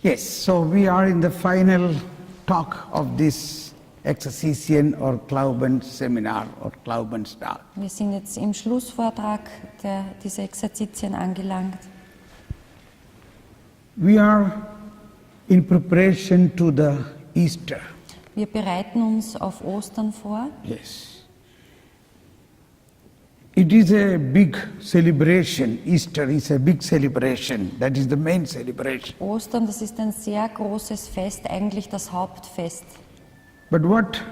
Yes, so we are in the final talk of this Exerzitien or Glauben Seminar or Glaubenstag. Wir sind jetzt im Schlussvortrag dieser Exerzitien angelangt. We are in preparation to the Easter. Wir bereiten uns auf Ostern vor. Yes. It is a big celebration. Easter is a big celebration. That is the main celebration. Ostern, das ist ein sehr großes Fest, eigentlich das Hauptfest. But what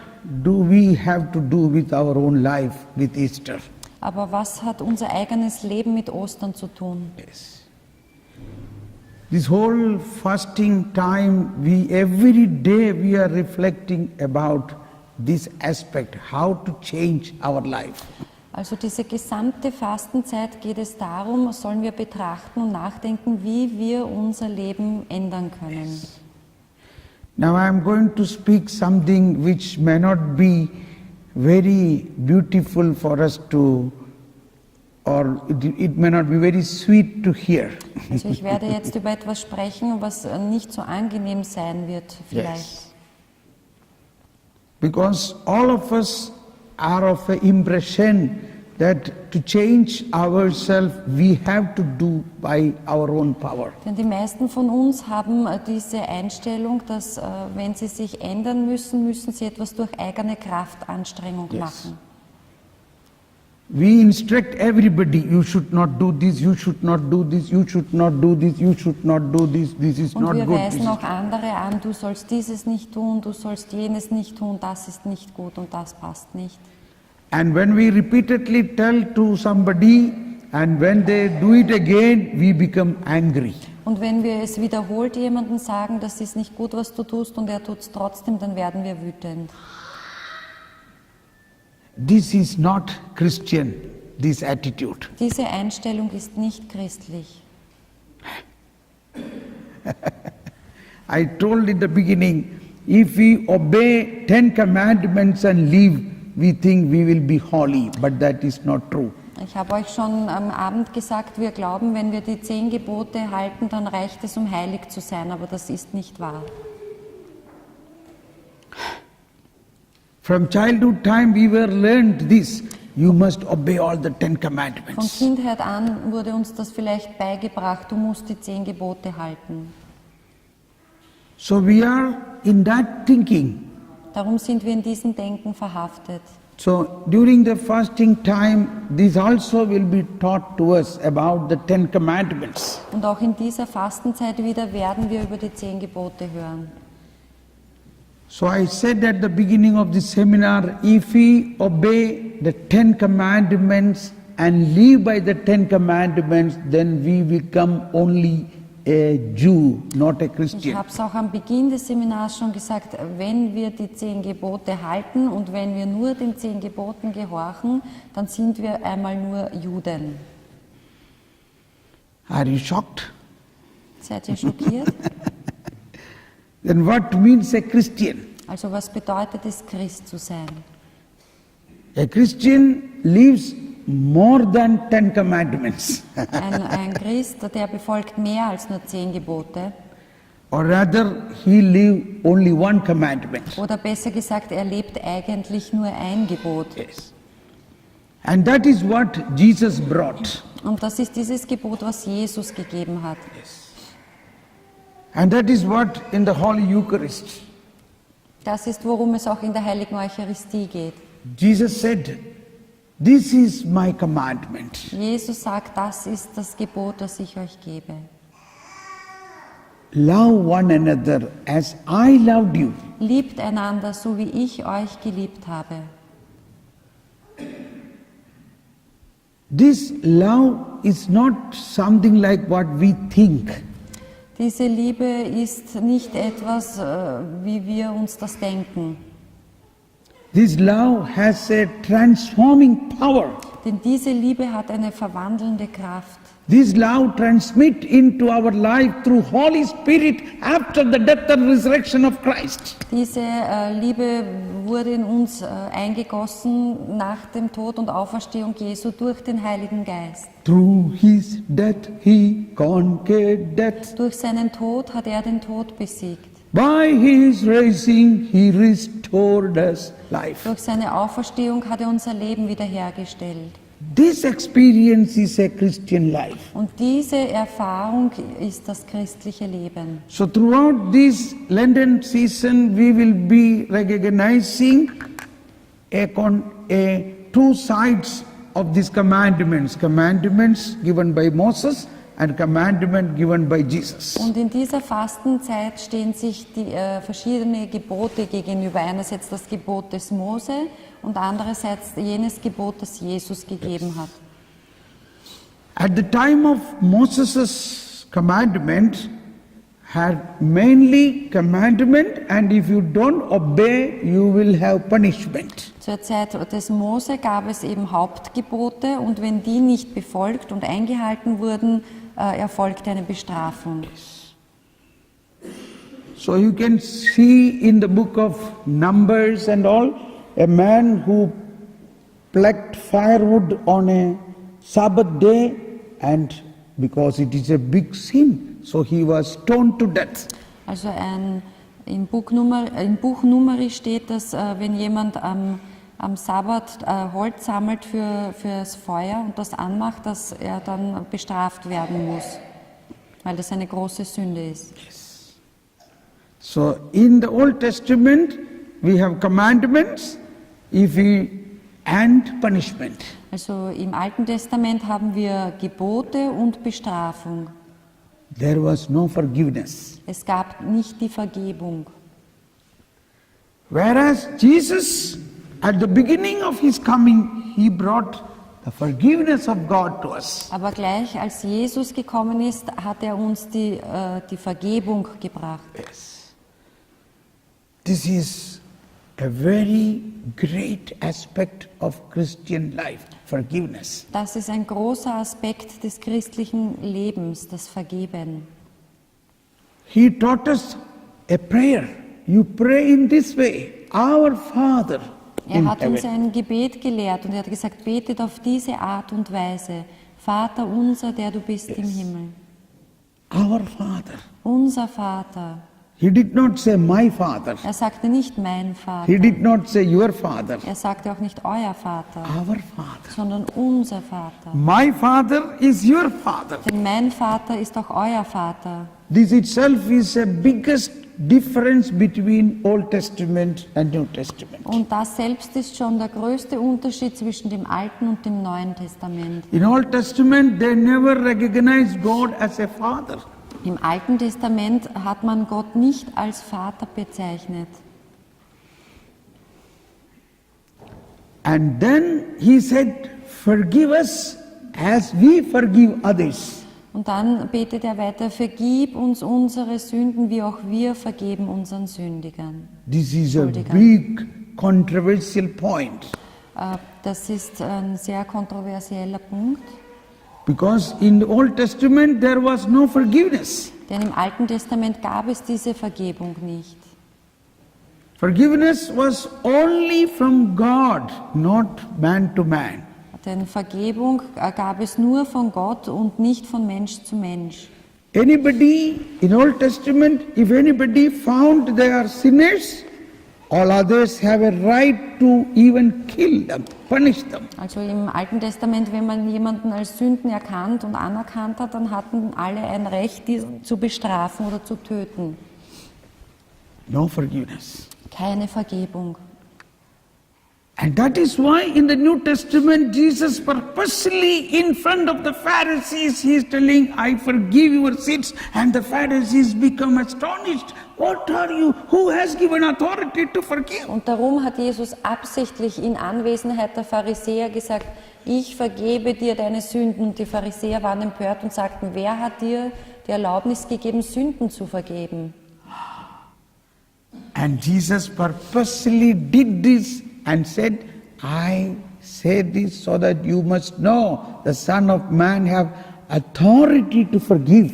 do we have to do with our own life with Easter? Aber was hat unser eigenes Leben mit Ostern zu tun? Yes. This whole fasting time, every day we are reflecting about this aspect, how to change our life. Also diese gesamte Fastenzeit geht es darum, sollen wir betrachten und nachdenken, wie wir unser Leben ändern können. Yes. Now I am going to speak something which may not be very beautiful for us to, or it may not be very sweet to hear. Also ich werde jetzt über etwas sprechen, was nicht so angenehm sein wird vielleicht. Yes. Because all of us are of the impression that to change ourselves we have to do by our own power. Denn die meisten von uns haben diese Einstellung, dass wenn sie sich ändern müssen, müssen sie etwas durch eigene Kraftanstrengung machen. We instruct everybody, you should not do this, you should not do this, you should not do this, you should not do this, this is Und not wir good. weisen auch andere an, du sollst dieses nicht tun, du sollst jenes nicht tun, das ist nicht gut und das passt nicht. And when we repeatedly tell to somebody and when they do it again, we become angry. Und wenn wir es wiederholt jemandem sagen, das ist nicht gut, was du tust, und er tut es trotzdem, dann werden wir wütend. This is not Christian, this attitude. Diese Einstellung ist nicht christlich. I told in the beginning, if we obey 10 commandments and live, we think we will be holy, but that is not true. Ich habe euch schon am Abend gesagt, wir glauben, wenn wir die 10 Gebote halten, dann reicht es, um heilig zu sein, aber das ist nicht wahr. From childhood time we were learned this, you must obey all the 10 Von commandments. Kindheit an wurde uns das vielleicht beigebracht, du musst die 10 Gebote halten. So we are in that thinking. Darum sind wir in diesem Denken verhaftet. So during the fasting time, this also will be taught to us about the 10 commandments. Und auch in dieser Fastenzeit wieder werden wir über die 10 Gebote hören. So I said at the beginning of this seminar, if we obey the 10 commandments and live by the 10 commandments, then we become only a Jew, not a Ich Christian. habe es auch am Beginn des Seminars schon gesagt, wenn wir die 10 Gebote halten und wenn wir nur den 10 Geboten gehorchen, dann sind wir einmal nur Juden. Are you shocked? Seid ihr schockiert? Then what means a Christian? Also was bedeutet es, Christ zu sein? A Christian lives more than 10 commandments. Ein Christ, der befolgt mehr als nur 10 Gebote. Or rather, he live only one commandment. Oder besser gesagt, er lebt eigentlich nur ein Gebot. Yes. And that is what Jesus brought. Und das ist dieses Gebot, was Jesus gegeben hat. And that is what in the Holy Eucharist. Das ist, worum es auch in der Heiligen Eucharistie geht. Jesus said, this is my commandment. Jesus sagt, das ist das Gebot, das ich euch gebe. Love one another as I loved you. Liebt einander, so wie ich euch geliebt habe. This love is not something like what we think. Diese Liebe ist nicht etwas, wie wir uns das denken. This love has a transforming power. Denn diese Liebe hat eine verwandelnde Kraft. This love transmit into our life through Holy Spirit after the death and resurrection of Christ. Diese Liebe wurde in uns eingegossen nach dem Tod und Auferstehung Jesu durch den Heiligen Geist. Through his death he conquered death. Durch seinen Tod hat er den Tod besiegt. By his raising he restored us life. Durch seine Auferstehung hat er unser Leben wiederhergestellt. This experience is a Christian life. Und diese Erfahrung ist das christliche Leben. So throughout this Lenten season we will be recognizing two sides of these commandments. Commandments given by Moses and commandment given by Jesus. Und in dieser Fastenzeit stehen sich die verschiedene Gebote gegenüber. Einerseits das Gebot des Mose und andererseits jenes Gebot, das Jesus gegeben hat. At the time of Moses' commandment had mainly commandment, and if you don't obey you will have punishment. Zur Zeit des Mose gab es eben Hauptgebote und wenn die nicht befolgt und eingehalten wurden, erfolgte eine Bestrafung. So you can see in the book of Numbers and all, a man who plucked firewood on a Sabbath day, and because it is a big sin, so he was stoned to death. Also im Buch Numeri steht, dass wenn jemand am Sabbat Holz sammelt fürs Feuer und das anmacht, dass er dann bestraft werden muss, weil das eine große Sünde ist. So in the Old Testament we have commandments and punishment. Also im Alten Testament haben wir Gebote und Bestrafung. There was no forgiveness. Es gab nicht die Vergebung. Whereas Jesus, at the beginning of his coming, he brought the forgiveness of God to us. Aber gleich als Jesus gekommen ist, hat er uns die Vergebung gebracht. Yes. This is a very great aspect of Christian life, forgiveness. Das ist ein großer Aspekt des christlichen Lebens, das Vergeben. He taught us a prayer. You pray in this way, our Father Er in hat uns heaven. ein Gebet gelehrt und er hat gesagt, betet auf diese Art und Weise. Vater unser, der du bist im Himmel. Our Father. Unser Vater. He did not say my Father. Er sagte nicht mein He Vater. did not say your Father. Er sagte auch nicht euer Vater, Our Father. sondern unser Vater. My Father is your Father. Denn mein Vater ist auch euer Vater. This itself is the biggest difference between Old Testament and New Testament. Und das selbst ist schon der größte Unterschied zwischen dem Alten und dem Neuen Testament. In Old Testament, they never recognized God as a father. Im Alten Testament hat man Gott nicht als Vater bezeichnet. And then he said, forgive us as we forgive others. Und dann betet er weiter, vergib uns unsere Sünden, wie auch wir vergeben unseren Sündigern. This is a Schuldigern. big controversial point. Das ist ein sehr kontroversieller Punkt, Because in the Old Testament there was no forgiveness. denn im Alten Testament gab es diese Vergebung nicht. Forgiveness was only from God, not man to man. Denn Vergebung gab es nur von Gott und nicht von Mensch zu Mensch. Anybody in Old Testament, if anybody found they are sinners, all others have a right to even kill them, punish them. Also im Alten Testament, wenn man jemanden als Sünden erkannt und anerkannt hat, dann hatten alle ein Recht, diesen zu bestrafen oder zu töten. No forgiveness. Keine Vergebung. And that is why in the New Testament Jesus purposely in front of the Pharisees he is telling, I forgive your sins, and the Pharisees become astonished. What are you? Who has given authority to forgive? Und darum hat Jesus absichtlich in Anwesenheit der Pharisäer gesagt, ich vergebe dir deine Sünden. Und die Pharisäer waren empört und sagten, wer hat dir die Erlaubnis gegeben, Sünden zu vergeben? And Jesus purposely did this and said, I say this so that you must know the Son of Man have authority to forgive.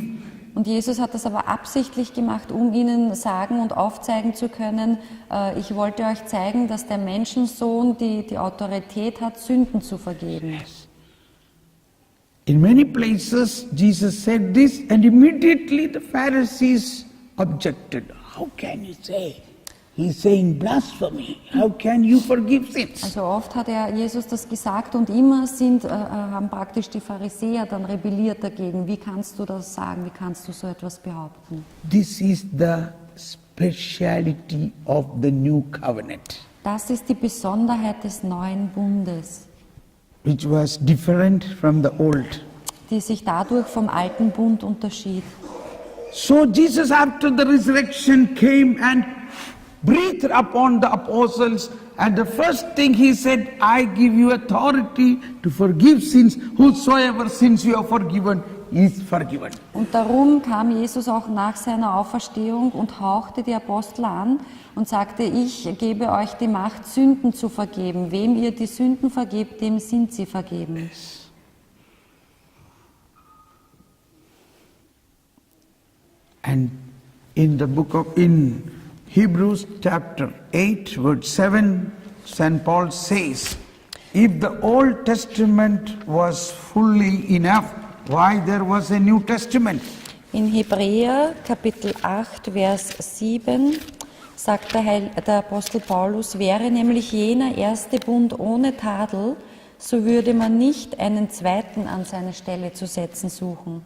Und Jesus hat das aber absichtlich gemacht, um ihnen sagen und aufzeigen zu können, ich wollte euch zeigen, dass der Menschensohn die Autorität hat, Sünden zu vergeben. In many places, Jesus said this, and immediately the Pharisees objected. How can you say? He's saying blasphemy. How can you forgive sins? Also oft hat Jesus das gesagt und immer haben praktisch die Pharisäer dann rebelliert dagegen. Wie kannst du das sagen? Wie kannst du so etwas behaupten? This is the speciality of the new covenant, Das ist die Besonderheit des neuen Bundes, which was different from the old. die sich dadurch vom alten Bund unterschied. So Jesus, after the resurrection, came and breathed upon the apostles, and the first thing he said, I give you authority to forgive sins. Whosoever sins you are forgiven is forgiven. Und darum kam Jesus auch nach seiner Auferstehung und hauchte die Apostel an und sagte, ich gebe euch die Macht, Sünden zu vergeben. Wem ihr die Sünden vergebt, dem sind sie vergeben. And in Hebrews chapter 8 verse 7, St. Paul says, if the Old Testament was fully enough, why there was a New Testament? In Hebräer Kapitel 8, Vers 7 sagt der Apostel Paulus, wäre nämlich jener erste Bund ohne Tadel, so würde man nicht einen zweiten an seine Stelle zu setzen suchen.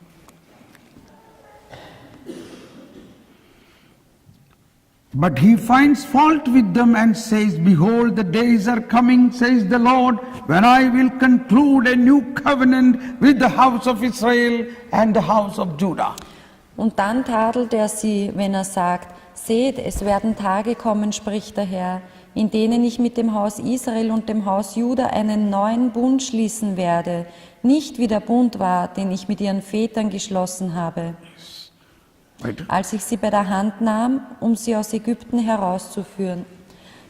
But he finds fault with them and says, behold, the days are coming, says the Lord, when I will conclude a new covenant with the house of Israel and the house of Judah. Und dann tadelt er sie, wenn er sagt, seht, es werden Tage kommen, spricht der Herr, in denen ich mit dem Haus Israel und dem Haus Juda einen neuen Bund schließen werde, nicht wie der Bund war, den ich mit ihren Vätern geschlossen habe, als ich sie bei der Hand nahm, um sie aus Ägypten herauszuführen.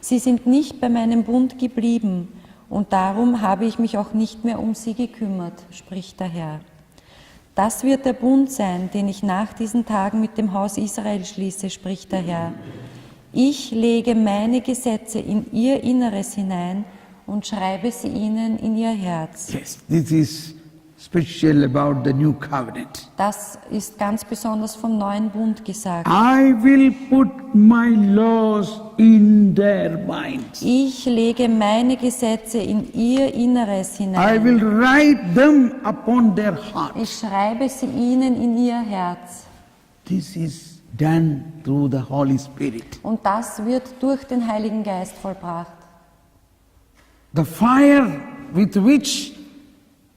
Sie sind nicht bei meinem Bund geblieben, und darum habe ich mich auch nicht mehr um sie gekümmert, spricht der Herr. Das wird der Bund sein, den ich nach diesen Tagen mit dem Haus Israel schließe, spricht der Herr. Ich lege meine Gesetze in ihr Inneres hinein und schreibe sie ihnen in ihr Herz. Yes, this is special about the new covenant. Das ist ganz besonders vom neuen Bund gesagt. I will put my laws in their minds. Ich lege meine Gesetze in ihr Inneres I hinein. will write them upon their hearts. Ich schreibe sie ihnen in ihr Herz. This is done through the Holy Spirit. Und das wird durch den Heiligen Geist vollbracht. The fire with which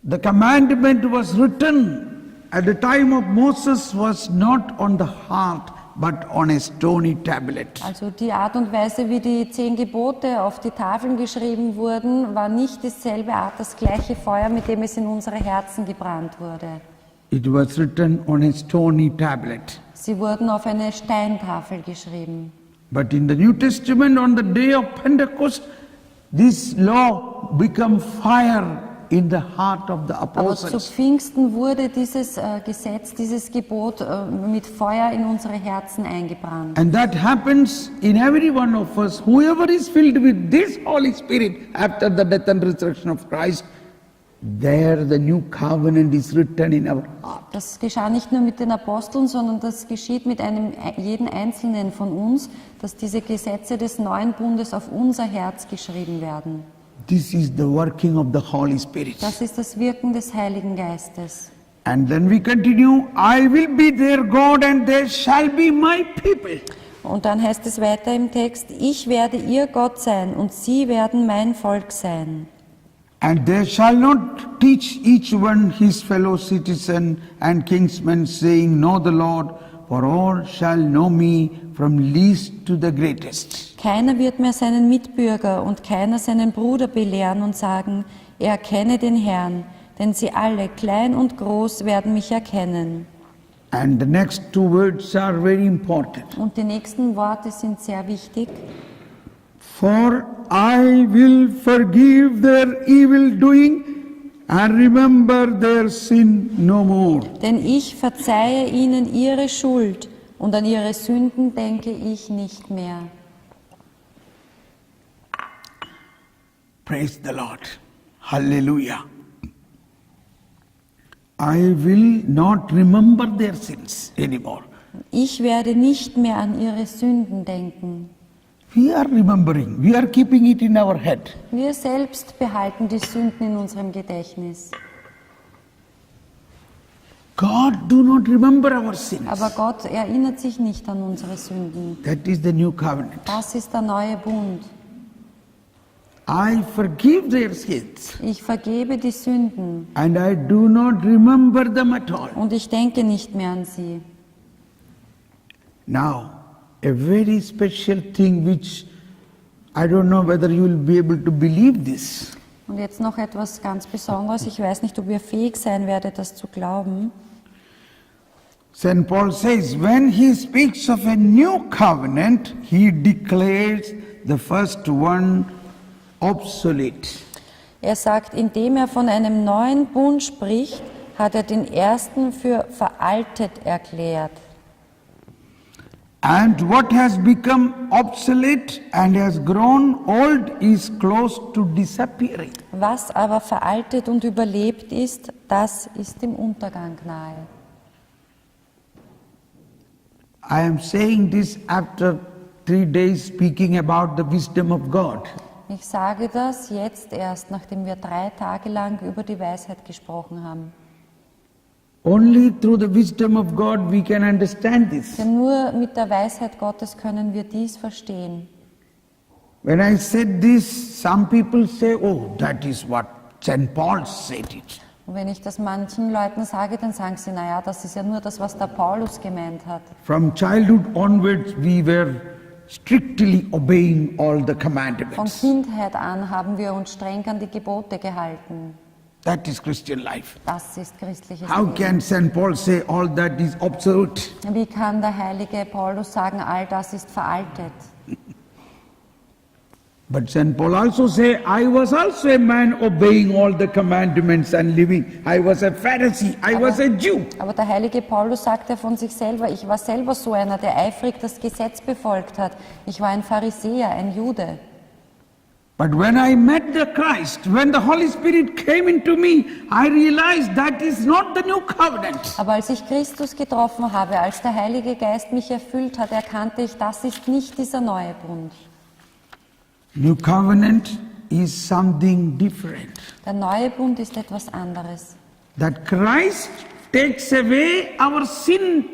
the commandment was written at the time of Moses was not on the heart, but on a stony tablet. Also die Art und Weise, wie die 10 Gebote auf die Tafeln geschrieben wurden, war nicht dieselbe Art, das gleiche Feuer, mit dem es in unsere Herzen gebrannt wurde. It was written on a stony tablet. Sie wurden auf eine Steintafel geschrieben. But in the New Testament, on the day of Pentecost, this law became fire in the heart of the Aber zu apostles. Pfingsten wurde dieses Gesetz, dieses Gebot mit Feuer in unsere Herzen eingebrannt. And that happens in every one of us. Whoever is filled with this Holy Spirit after the death and resurrection of Christ, there the new covenant is written in our heart. Das geschah nicht nur mit den Aposteln, sondern das geschieht mit jeden Einzelnen von uns, dass diese Gesetze des neuen Bundes auf unser Herz geschrieben werden. This is the working of the Holy Spirit. Das ist das Wirken des Heiligen Geistes. And then we continue, I will be their God and they shall be my people. Und dann heißt es weiter im Text, ich werde ihr Gott sein und sie werden mein Volk sein. And they shall not teach each one his fellow citizen and kinsman, saying, know the Lord, for all shall know me from least to the greatest. Keiner wird mehr seinen Mitbürger und keiner seinen Bruder belehren und sagen, er erkenne den Herrn, denn sie alle, klein und groß, werden mich erkennen. And the next two words are very important. Und die nächsten Worte sind sehr wichtig. For I will forgive their evil doing and remember their sin no more. Denn ich verzeihe ihnen ihre Schuld und an ihre Sünden denke ich nicht mehr. Praise the Lord. Hallelujah. I will not remember their sins anymore. Ich werde nicht mehr an ihre Sünden denken. We are remembering. We are keeping it in our head. Wir selbst behalten die Sünden in unserem Gedächtnis. God do not remember our sins. Aber Gott erinnert sich nicht an unsere Sünden. That is the new covenant. Das ist der neue Bund. I forgive their sins Ich vergebe die Sünden and I do not remember them at all. und ich denke nicht mehr an sie. Now, a very special thing which I don't know whether you will be able to believe this. Und jetzt noch etwas ganz Besonderes. Ich weiß nicht, ob ihr fähig sein werdet, das zu glauben. St. Paul says, when he speaks of a new covenant, he declares the first one obsolete. Er sagt, indem er von einem neuen Bund spricht, hat er den ersten für veraltet erklärt. And what has become obsolete and has grown old is close to disappearing. Was aber veraltet und überlebt ist, das ist dem Untergang nahe. I am saying this after 3 days speaking about the wisdom of God. Ich sage das jetzt erst, nachdem wir 3 Tage lang über die Weisheit gesprochen haben. Only through the wisdom of God we can understand this. Denn nur mit der Weisheit Gottes können wir dies verstehen. When I said this, some people say, oh, that is what St. Paul said it. Und wenn ich das manchen Leuten sage, dann sagen sie, naja, das ist ja nur das, was der Paulus gemeint hat. From childhood onwards, we were strictly obeying all the Von commandments. Kindheit an haben wir uns streng an die Gebote gehalten. That is Christian life. Das ist christliches How Leben. can St. Paul say all that is obsolete? Wie kann der heilige Paulus sagen, all das ist veraltet? But St. Paul also say, I was also a man obeying all the commandments and living. I was a Pharisee, I was a Jew. Aber der heilige Paulus sagt ja von sich selber, ich war selber so einer, der eifrig das Gesetz befolgt hat. Ich war ein Pharisäer, ein Jude. But when I met the Christ, when the Holy Spirit came into me, I realized that is not the new covenant. Aber als ich Christus getroffen habe, als der Heilige Geist mich erfüllt hat, erkannte ich, das ist nicht dieser neue Bund. New covenant is something different. Der neue Bund ist etwas anderes. That Christ takes away our sin.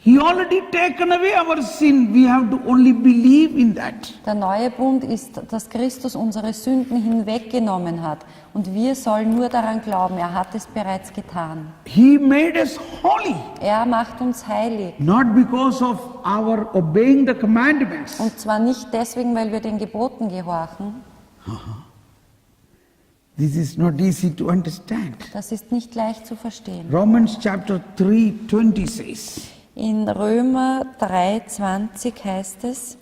He already taken away our sin. We have to only believe in that. Der neue Bund ist, dass Christus unsere Sünden hinweggenommen hat. Und wir sollen nur daran glauben, er hat es bereits getan. He made us holy, Er macht uns heilig. not because of our obeying the commandments. Und zwar nicht deswegen, weil wir den Geboten gehorchen. This is not easy to understand. Das ist nicht leicht zu verstehen. Romans chapter 3:20 says In Römer 3,20 heißt es,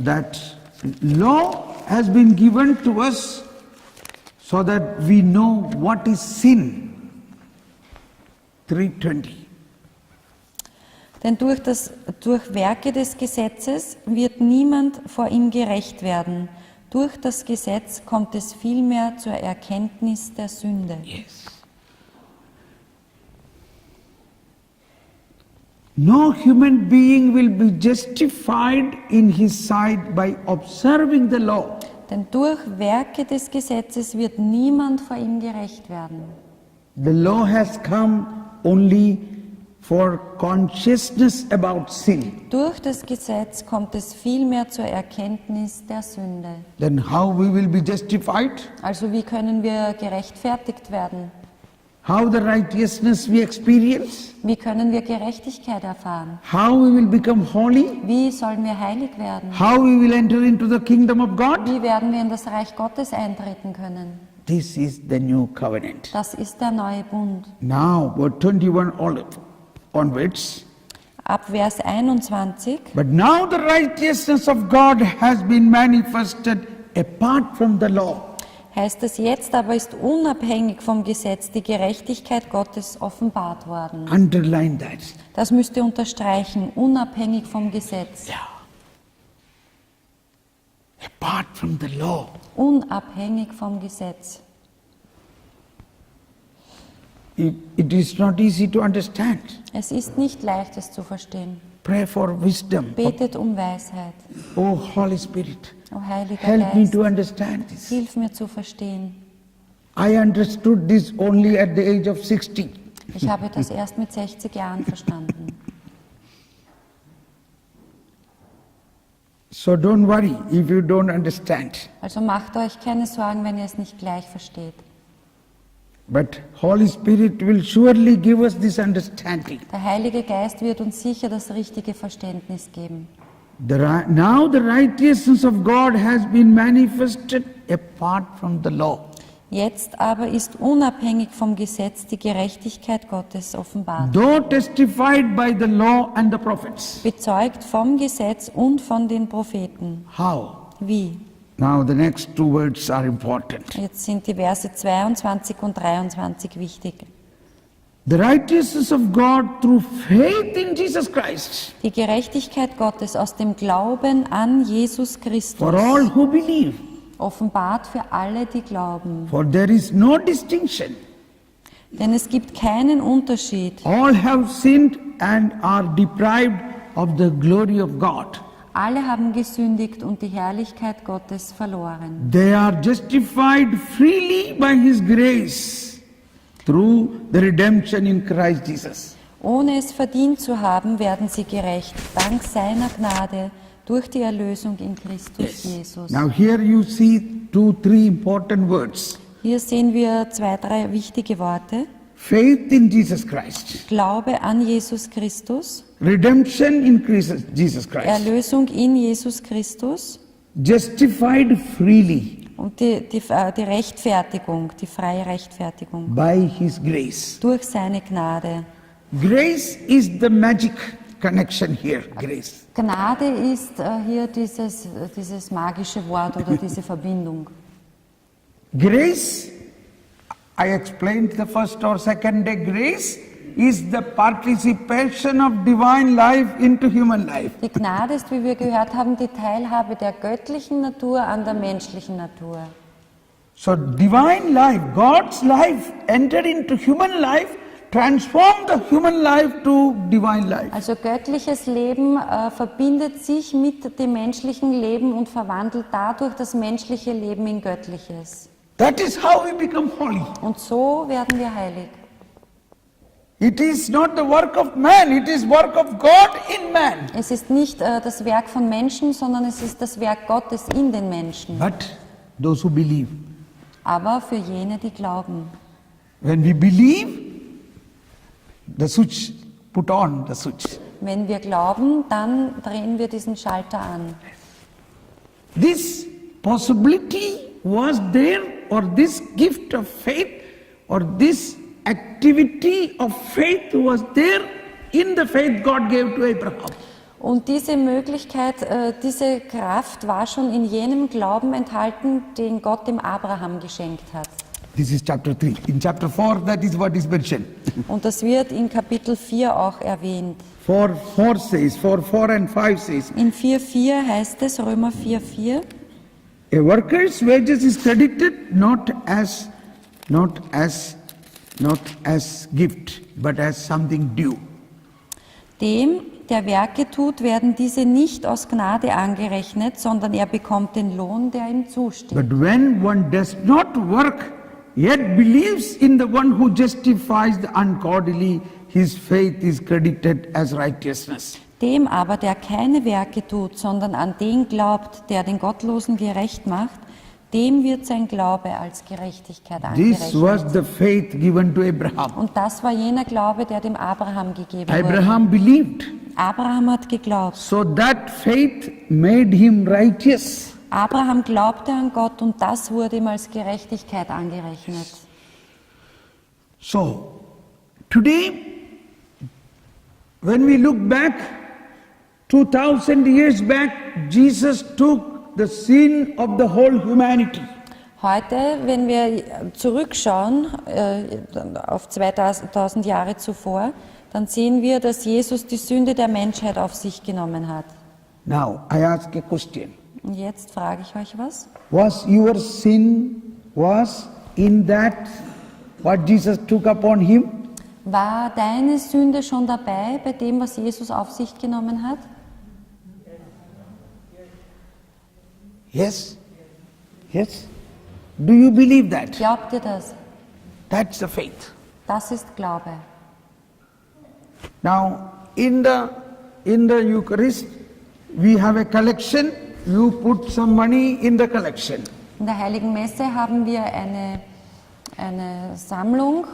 that law has been given to us so that we know what is sin. 3:20. denn durch Werke des Gesetzes wird niemand vor ihm gerecht werden. Durch das Gesetz kommt es vielmehr zur Erkenntnis der Sünde. Yes. No human being will be justified in his sight by observing the law. Denn durch Werke des Gesetzes wird niemand vor ihm gerecht werden. The law has come only for consciousness about sin. Durch das Gesetz kommt es vielmehr zur Erkenntnis der Sünde. Then how we will be justified? Also wie können wir gerechtfertigt werden? How the righteousness we experience? Wie können wir Gerechtigkeit erfahren? How we will become holy? Wie sollen wir heilig werden? How we will enter into the kingdom of God? Wie werden wir in das Reich Gottes eintreten können? This is the new covenant. Das ist der neue Bund. Now, verse 21 onwards. Ab Vers 21. But now the righteousness of God has been manifested apart from the law. heißt es, jetzt aber ist unabhängig vom Gesetz die Gerechtigkeit Gottes offenbart worden. Underline that. Das müsst ihr unterstreichen, unabhängig vom Gesetz. Yeah. Apart from the law. Unabhängig vom Gesetz. It is not easy to understand. Es ist nicht leicht, es zu verstehen. Pray for wisdom. Betet um Weisheit. Oh, Holy Spirit, O Heiliger help me Geist, to understand this. hilf mir zu verstehen. I understood this only at the age of 60. Ich habe das erst mit 60 Jahren verstanden. So don't worry if you don't understand. Also macht euch keine Sorgen, wenn ihr es nicht gleich versteht. But Holy Spirit will surely give us this understanding. Der Heilige Geist wird uns sicher das richtige Verständnis geben. Now the righteousness of God has been manifested apart from the law. Jetzt aber ist unabhängig vom Gesetz die Gerechtigkeit Gottes offenbart. Though testified by the law and the prophets. Bezeugt vom Gesetz und von den Propheten. How? Wie? Now the next two words are important. Jetzt sind die Verse 22 und 23 wichtig. The righteousness of God through faith in Jesus Christ Die Gerechtigkeit Gottes aus dem Glauben an Jesus Christus. for all who believe. Offenbart für alle, die glauben. For there is no distinction. Denn es gibt keinen Unterschied. All have sinned and are deprived of the glory of God. Alle haben gesündigt und die Herrlichkeit Gottes verloren. They are justified freely by His grace through the redemption in Christ Jesus. Ohne es verdient zu haben, werden sie gerecht, dank seiner Gnade, durch die Erlösung in Christus Jesus. Now here you see 2-3 important words. Hier sehen wir 2, 3 wichtige Worte. Faith in Jesus Christ. Glaube an Jesus Christus, Redemption in Jesus Christ. Erlösung in Jesus Christus Justified freely und die Rechtfertigung, die freie Rechtfertigung by His grace. durch seine Gnade. Grace is the magic connection here. Grace. Gnade ist hier dieses magische Wort oder diese Verbindung. Grace, I explained the first or second day, grace is the participation of divine life into human life. Die Gnade ist, wie wir gehört haben, die Teilhabe der göttlichen Natur an der menschlichen Natur. So divine life, God's life entered into human life, transformed the human life to divine life. Also göttliches Leben verbindet sich mit dem menschlichen Leben und verwandelt dadurch das menschliche Leben in göttliches. That is how we become holy. Und so werden wir heilig. It is not the work of man, it is work of God in man. Es ist nicht das Werk von Menschen, sondern es ist das Werk Gottes in den Menschen. But those who believe, Aber für jene, die glauben. when we believe, the switch, put on the switch. Wenn wir glauben, dann drehen wir diesen Schalter an. This possibility was there, or this gift of faith, or this activity of faith was there in the faith God gave to Abraham. Und diese Möglichkeit, diese Kraft war schon in jenem Glauben enthalten, den Gott dem Abraham geschenkt hat. This is chapter 3. In chapter 4, that is what is mentioned. Und das wird in Kapitel 4 auch erwähnt. 4 says, 4 and 5 says, In 4,4 heißt es, Römer 4,4, a worker's wages is credited not as gift, but as something due. dem, der Werke tut, werden diese nicht aus Gnade angerechnet, sondern er bekommt den Lohn, der ihm zusteht. But when one does not work, yet believes in the one who justifies the ungodly, his faith is credited as righteousness. Dem aber, der keine Werke tut, sondern an den glaubt, der den Gottlosen gerecht macht, dem wird sein Glaube als Gerechtigkeit This was angerechnet. the faith given to Abraham. Und das war jener Glaube, der dem Abraham gegeben wurde. Abraham believed, Abraham hat geglaubt. so that faith made him righteous. Abraham glaubte an Gott und das wurde ihm als Gerechtigkeit angerechnet. So, today, when we look back, 2000 years back, Jesus took the sin of the whole humanity. Heute, wenn wir zurückschauen auf 2000 Jahre zuvor, dann sehen wir, dass Jesus die Sünde der Menschheit auf sich genommen hat. Now, I ask a question. Und jetzt frage ich euch was. Was your sin was in that what Jesus took upon him? War deine Sünde schon dabei bei dem, was Jesus auf sich genommen hat? Yes? Yes? Do you believe that? Glaubt ihr das? That's the faith. Das ist Glaube. Now, in the Eucharist, we have a collection. You put some money in the collection. In der Heiligen Messe haben wir eine Sammlung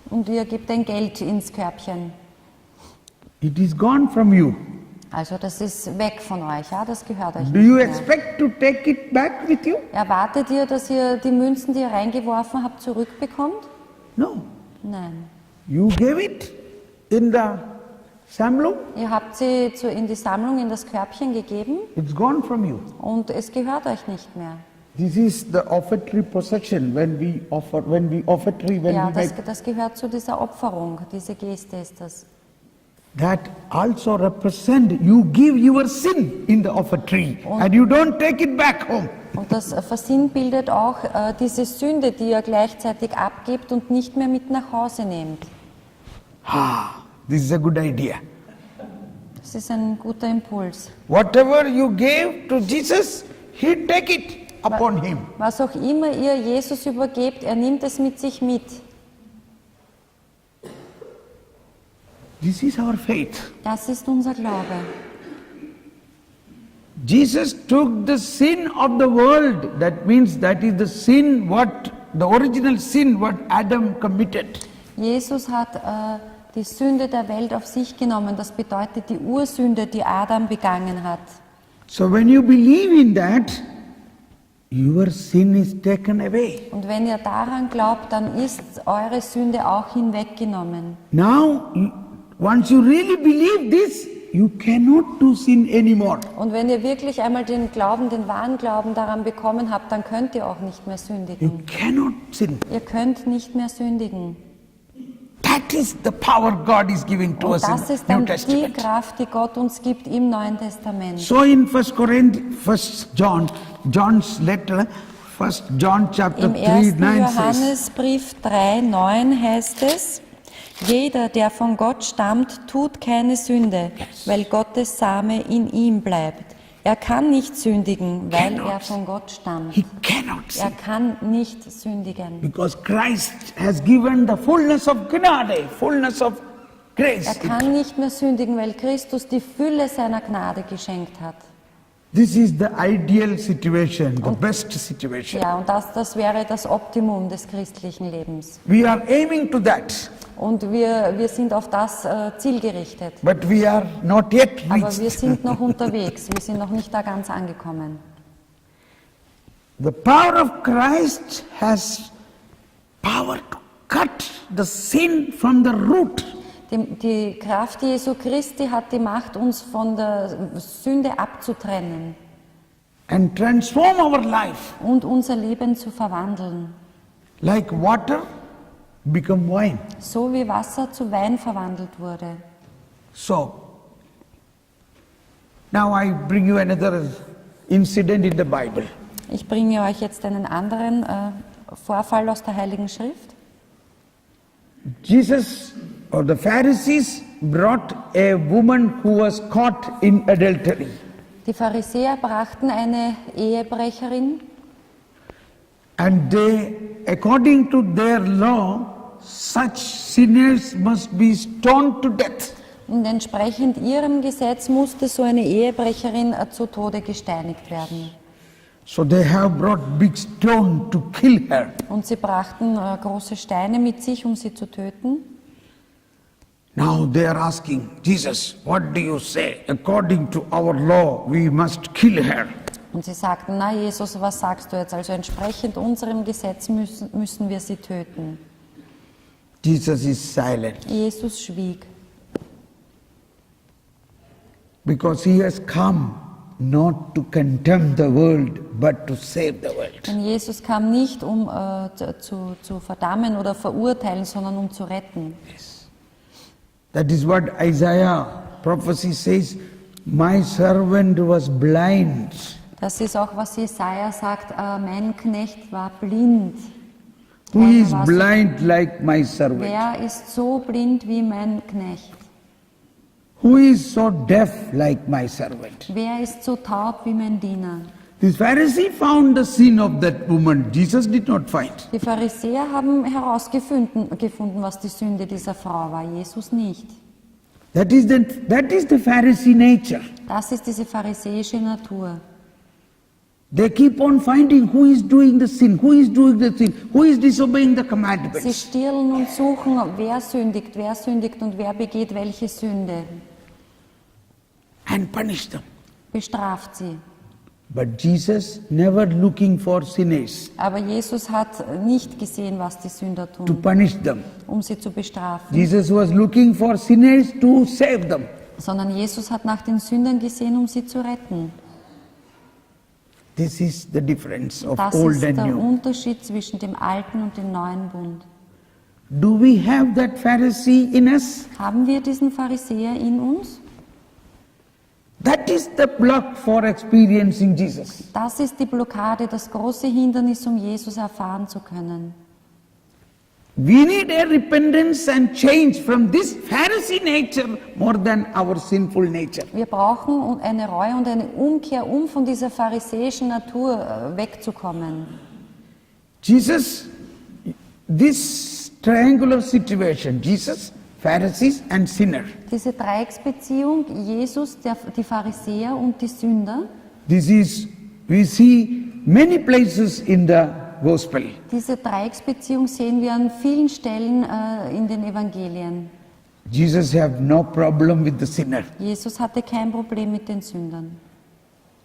und ihr gebt ein Geld ins Körbchen. It is gone from you. Also das ist weg von euch, ja? Das gehört euch Do nicht you mehr. expect to take it back with you? Erwartet ihr, dass ihr die Münzen, die ihr reingeworfen habt, zurückbekommt? No. Nein. You gave it in the Sammlung. Ihr habt sie in die Sammlung, in das Körbchen gegeben It's gone from you. und es gehört euch nicht mehr. This is the offertory possession when we Ja, make. das gehört zu dieser Opferung, diese Geste ist das. That also represent you give your sin in the offertory and you don't take it back home. Und das versinnbildet auch diese Sünde, die ihr gleichzeitig abgebt und nicht mehr mit nach Hause nehmt. This is a good idea. Das ist ein guter Impuls. Whatever you gave to Jesus, he take it upon him. Was auch immer ihr Jesus übergebt, er nimmt es mit sich mit. This is our faith. Das ist unser Glaube. Jesus took the sin of the world. That means that is the sin what the original sin what Adam committed. Jesus hat die Sünde der Welt auf sich genommen. Das bedeutet die Ursünde, die Adam begangen hat. So when you believe in that, your sin is taken away. Und wenn ihr daran glaubt, dann ist eure Sünde auch hinweggenommen. Now, once you really believe this, you cannot do sin anymore. Und wenn ihr wirklich einmal den Glauben, den wahren Glauben daran bekommen habt, dann könnt ihr auch nicht mehr You sündigen. cannot sin. Ihr könnt nicht mehr sündigen. That is the power God is giving to Und us in das the ist New dann die Testament. Kraft, die Gott uns gibt im Neuen Testament. So in 1 John, John's letter, 1 John chapter Im 3, 1. 9 says, Johannesbrief 3,9 heißt es, jeder, der von Gott stammt, tut keine Sünde, weil Gottes Same in ihm bleibt. Er kann nicht sündigen, weil er von Gott stammt. he cannot Er sin. kann nicht sündigen. Because Christ has given the fullness of Gnade, fullness of grace. Er kann nicht mehr sündigen, weil Christus die Fülle seiner Gnade geschenkt hat. This is the ideal situation, the best situation. Ja, und das wäre das Optimum des christlichen Lebens. We are aiming to that, Und wir sind auf das zielgerichtet. but we are not yet Aber wir reached. sind noch unterwegs, wir sind noch nicht da ganz angekommen. The power of Christ has power to cut the sin from the root. Die Kraft Jesu Christi hat die Macht, uns von der Sünde abzutrennen And transform our life. und unser Leben zu verwandeln. Like water become wine. So wie Wasser zu Wein verwandelt wurde. So, now I bring you another incident in the Bible. Ich bringe euch jetzt einen anderen Vorfall aus der Heiligen Schrift. Jesus or the Pharisees brought a woman who was caught in adultery. Die Pharisäer brachten eine Ehebrecherin And they, according to their law, such sinners must be stoned to death. und entsprechend ihrem Gesetz musste so eine Ehebrecherin zu Tode gesteinigt werden. So they have brought big stone to kill her. Und sie brachten große Steine mit sich, um sie zu töten. Now they are asking, Jesus, what do you say? According to our law, we must kill her. Und sie sagten, na Jesus, was sagst du jetzt? Also entsprechend unserem Gesetz müssen wir sie töten. Jesus is silent Jesus schwieg, because he has come not to condemn the world, but to save the world. Denn Jesus kam nicht, um zu verdammen oder verurteilen, sondern um zu retten. That is what Isaiah prophecy says, my servant was blind. Das ist auch, was Jesaja sagt, mein Knecht war blind. Who is war so- blind like my servant? Wer ist so blind wie mein Knecht? Who is so deaf like my servant? Wer ist so taub wie mein Diener? This Pharisee found the sin of that woman. Jesus did not find. Die Pharisäer haben herausgefunden, was die Sünde dieser Frau war, Jesus nicht. That is the Pharisee nature. Das ist diese pharisäische Natur. They keep on finding who is doing the sin, who is doing the sin, who is disobeying the Sie commandments. stirlen und suchen, wer sündigt und wer begeht welche Sünde. And punish them. Bestraft sie. But Jesus never looking for sinners Aber Jesus hat nicht gesehen, was die Sünder to tun, punish them. um sie zu bestrafen. Jesus was looking for sinners to save them. Sondern Jesus hat nach den Sündern gesehen, um sie zu retten. This is the difference of Das old ist and der new. Unterschied zwischen dem alten und dem neuen Bund. Do we have that Pharisee in us? Haben wir diesen Pharisäer in uns? That is the block for experiencing Jesus. Das ist die Blockade, das große Hindernis, um Jesus erfahren zu können. We need a repentance and change from this Pharisee nature more than our sinful nature. Wir brauchen eine Reue und eine Umkehr, um von dieser pharisäischen Natur wegzukommen. Jesus, this triangular situation, Jesus, Pharisees and sinner. Diese Dreiecksbeziehung, Jesus, die Pharisäer und die Sünder, This is, we see many places in the Gospel. diese Dreiecksbeziehung sehen wir an vielen Stellen in den Evangelien. Jesus have no problem with the sinner. Jesus hatte kein Problem mit den Sündern.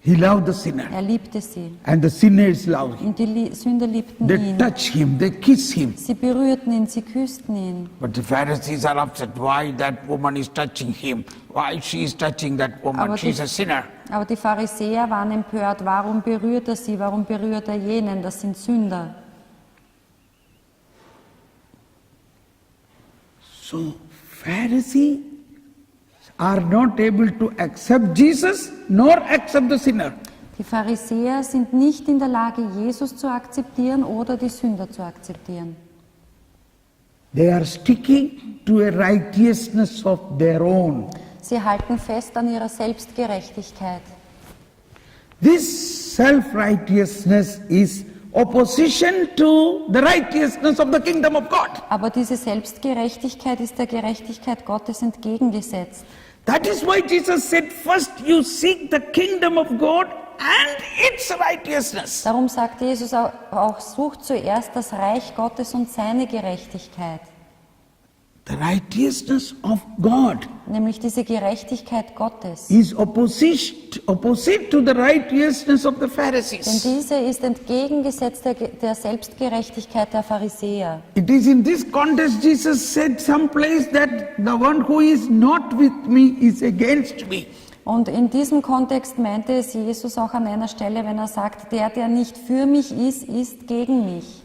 He loved the sinner. Er liebte sie. And the sinners loved him. Und die Sünder liebten They ihn. touch him, they kiss him. Sie berührten ihn, sie küssten ihn. But the Pharisees are upset. Why that woman is touching him? Why she is touching that woman? Aber She's a sinner. Aber die Pharisäer waren empört. Warum berührt er sie? Warum berührt er jenen? Das sind Sünder. So Pharisees are not able to accept Jesus nor accept the sinner. Die Pharisäer sind nicht in der Lage, Jesus zu akzeptieren oder die Sünder zu akzeptieren. They are sticking to a righteousness of their own. Sie halten fest an ihrer Selbstgerechtigkeit. This self-righteousness is opposition to the righteousness of the kingdom of God. Aber diese Selbstgerechtigkeit ist der Gerechtigkeit Gottes entgegengesetzt. That is why Jesus said, first you seek the kingdom of God and its righteousness. Darum sagt Jesus auch, sucht zuerst das Reich Gottes und seine Gerechtigkeit. The righteousness of God Nämlich diese Gerechtigkeit Gottes. is opposite to the righteousness of the Denn Pharisees. diese ist entgegengesetzt der Selbstgerechtigkeit der Pharisäer. It is in this context Jesus said someplace that the one who is not with me is against me. Und in diesem Kontext meinte es Jesus auch an einer Stelle, wenn er sagt, der nicht für mich ist gegen mich.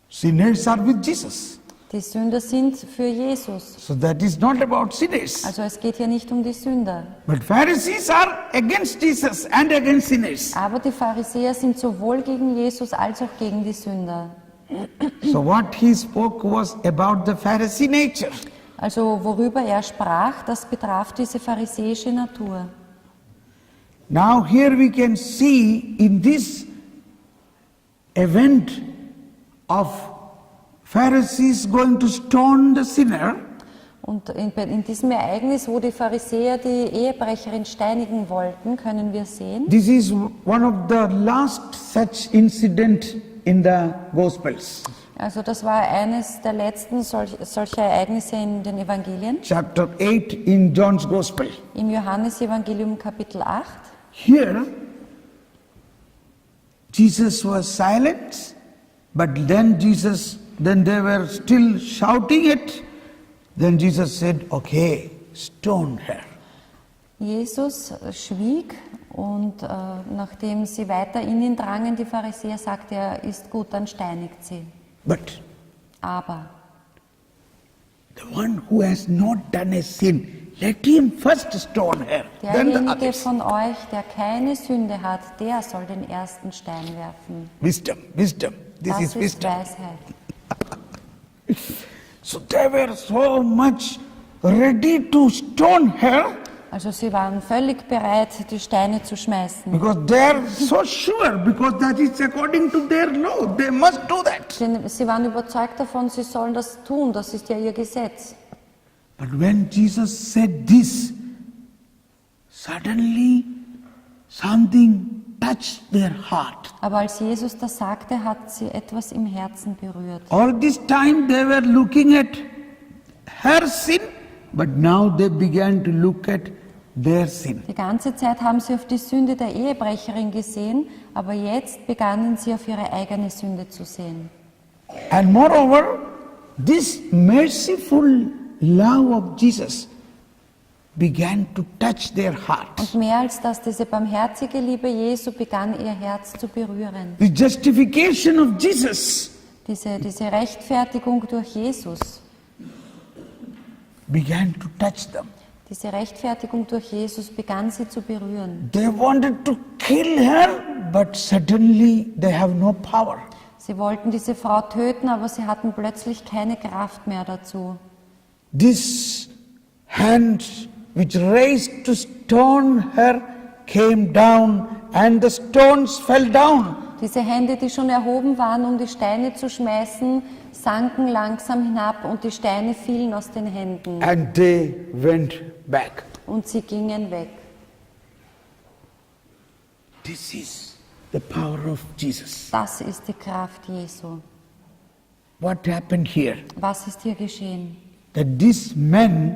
Sinners are with Jesus. Die Sünder sind für Jesus. So that is not about sinners. Also es geht hier nicht um die Sünder. But Pharisees are against Jesus and against sinners. Aber die Pharisäer sind sowohl gegen Jesus als auch gegen die Sünder. So what he spoke was about the Pharisee nature. Also worüber er sprach, das betraf diese pharisäische Natur. Now here we can see in this event of Pharisees going to stone the sinner, Und in diesem Ereignis, wo die Pharisäer die Ehebrecherin steinigen wollten, können wir sehen, this is one of the last such incident in the Gospels. also das war eines der letzten solcher Ereignisse in den Evangelien, Chapter 8 in John's Gospel. im Johannesevangelium Kapitel 8. Here, Jesus was silent, but then they were still shouting it. Then Jesus said, okay, stone her. Jesus schwieg Und nachdem sie weiter in ihn drangen, die Pharisäer, sagte er, ist gut, dann steinigt sie. But Aber the one who has not done a sin, let him first stone her. Then the derjenige others. von euch, der keine Sünde hat, der soll den ersten Stein werfen. Wisdom, wisdom. This Das is ist wisdom. Weisheit. So they were so much ready to stone her Also sie waren völlig bereit, die Steine zu schmeißen. because they are so sure, because that is according to their law. They must do that. Denn sie waren überzeugt davon, sie sollen das tun, das ist ja ihr Gesetz. But when Jesus said this, suddenly something touched their heart. Aber als Jesus das sagte, hat sie etwas im Herzen berührt. All this time they were looking at her sin, but now they began to look at their sin. Die ganze Zeit haben sie auf die Sünde der Ehebrecherin gesehen, aber jetzt begannen sie auf ihre eigene Sünde zu sehen. And moreover, this merciful love of Jesus began to touch their heart. Und mehr als das, diese barmherzige Liebe Jesu begann ihr Herz zu berühren. The justification of Jesus Diese Rechtfertigung durch Jesus, began to touch them. diese Rechtfertigung durch Jesus begann sie zu berühren. They wanted to kill her, but suddenly they have no power. Sie wollten diese Frau töten, aber sie hatten plötzlich keine Kraft mehr dazu. This hand which raised to stone her came down, and the stones fell down. Diese Hände, die schon erhoben waren, um die Steine zu schmeißen, sanken langsam hinab und die Steine fielen aus den Händen. And they went back. Und sie gingen weg. This is the power of Jesus. Das ist die Kraft Jesu. What happened here? Was ist hier geschehen? That these men,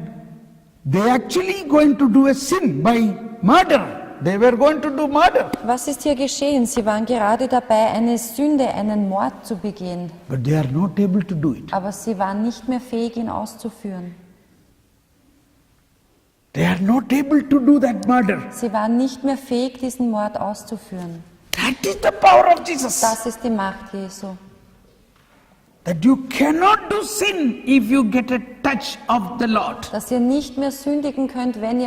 they actually going to do a sin by murder. They were going to do murder. Was ist hier geschehen? Sie waren gerade dabei, eine Sünde, einen Mord zu begehen. But they are not able to do it. Aber sie waren nicht mehr fähig, ihn auszuführen. They are not able to do that murder. Sie waren nicht mehr fähig, diesen Mord auszuführen. That is the power of Jesus. Das ist die Macht Jesu. That you cannot do sin if you get a touch of the Lord. Dass ihr nicht mehr sündigen könnt, wenn ihr